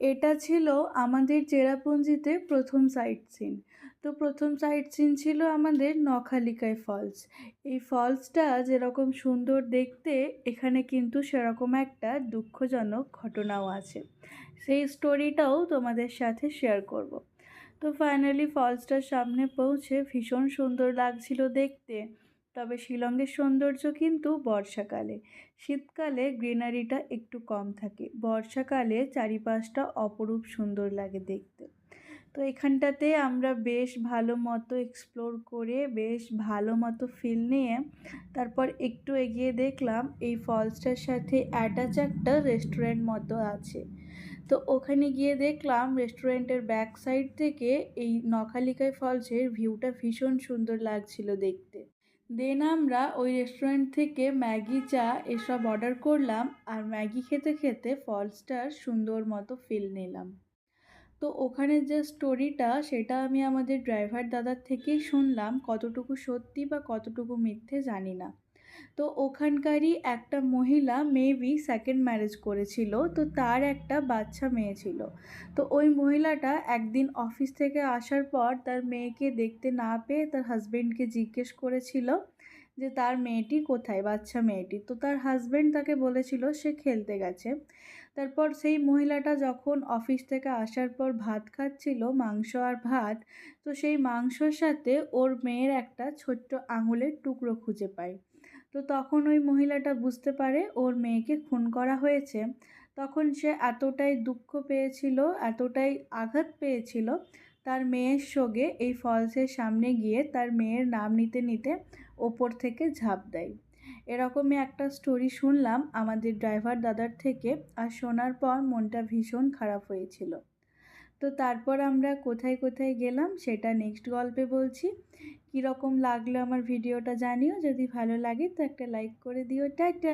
এটা ছিল আমাদের চেরাপুঞ্জিতে প্রথম সাইট সিন। তো প্রথম সাইট সিন ছিল আমাদের নখালিকায় ফলস। এই ফলসটা যেরকম সুন্দর দেখতে, এখানে কিন্তু সেরকম একটা দুঃখজনক ঘটনাও আছে। সেই স্টোরিটাও তোমাদের সাথে শেয়ার করব। তো ফাইনালি ফলসটার সামনে পৌঁছে ভীষণ সুন্দর লাগছিল দেখতে। তবে শিলংয়ের সৌন্দর্য কিন্তু বর্ষাকালে। শীতকালে গ্রিনারিটা একটু কম থাকে, বর্ষাকালে চারিপাশটা অপরূপ সুন্দর লাগে দেখতে। তো এখানটাতে আমরা বেশ ভালো মতো এক্সপ্লোর করে বেশ ভালো মতো ফিল নিয়ে তারপর একটু এগিয়ে দেখলাম এই ফলসটার সাথে অ্যাটাচ একটা রেস্টুরেন্ট মতো আছে। তো ওখানে গিয়ে দেখলাম রেস্টুরেন্টের ব্যাক সাইড থেকে এই নখালিকায় ফলসের ভিউটা ভীষণ সুন্দর লাগছিল দেখতে। দেন আমরা ওই রেস্টুরেন্ট থেকে ম্যাগি, চা এসব অর্ডার করলাম আর ম্যাগি খেতে খেতে ফলসটার সুন্দর মতো ফিল নিলাম। তো ওখানের যে স্টোরিটা সেটা আমি আমাদের ড্রাইভার দাদার থেকেই শুনলাম, কতটুকু সত্যি বা কতটুকু মিথ্যে জানি না। তো ওখানকারই একটা মহিলা মেবি সেকেন্ড ম্যারেজ করেছিল, তো তার একটা বাচ্চা মেয়ে ছিল। তো ওই মহিলাটা একদিন অফিস থেকে আসার পর তার মেয়েকে দেখতে না পেয়ে তার হাজবেন্ডকে জিজ্ঞেস করেছিল যে তার মেয়েটি কোথায়, বাচ্চা মেয়েটি। তো তার হাজবেন্ড তাকে বলেছিল সে খেলতে গেছে। তারপর সেই মহিলাটা যখন অফিস থেকে আসার পর ভাত খাচ্ছিল, মাংস আর ভাত, তো সেই মাংসর সাথে ওর মেয়ের একটা ছোট্ট আঙুলের টুকরো খুঁজে পায়। তো তখন ওই মহিলাটা বুঝতে পারে ওর মেয়েকে খুন করা হয়েছে। তখন সে এতটাই দুঃখ পেয়েছিল, এতটাই আঘাত পেয়েছিল, তার মেয়ের সঙ্গে এই ফলসের সামনে গিয়ে তার মেয়ের নাম নিতে নিতে ওপর থেকে ঝাঁপ দেয়। এরকমই একটা স্টোরি শুনলাম আমাদের ড্রাইভার দাদার থেকে, আর শোনার পর মনটা ভীষণ খারাপ হয়েছিল। তো তারপর আমরা কোথায় কোথায় গেলাম সেটা নেক্সট গল্পে বলছি। কীরকম লাগলো আমার ভিডিওটা জানিও, যদি ভালো লাগে তো একটা লাইক করে দিও। টাটা।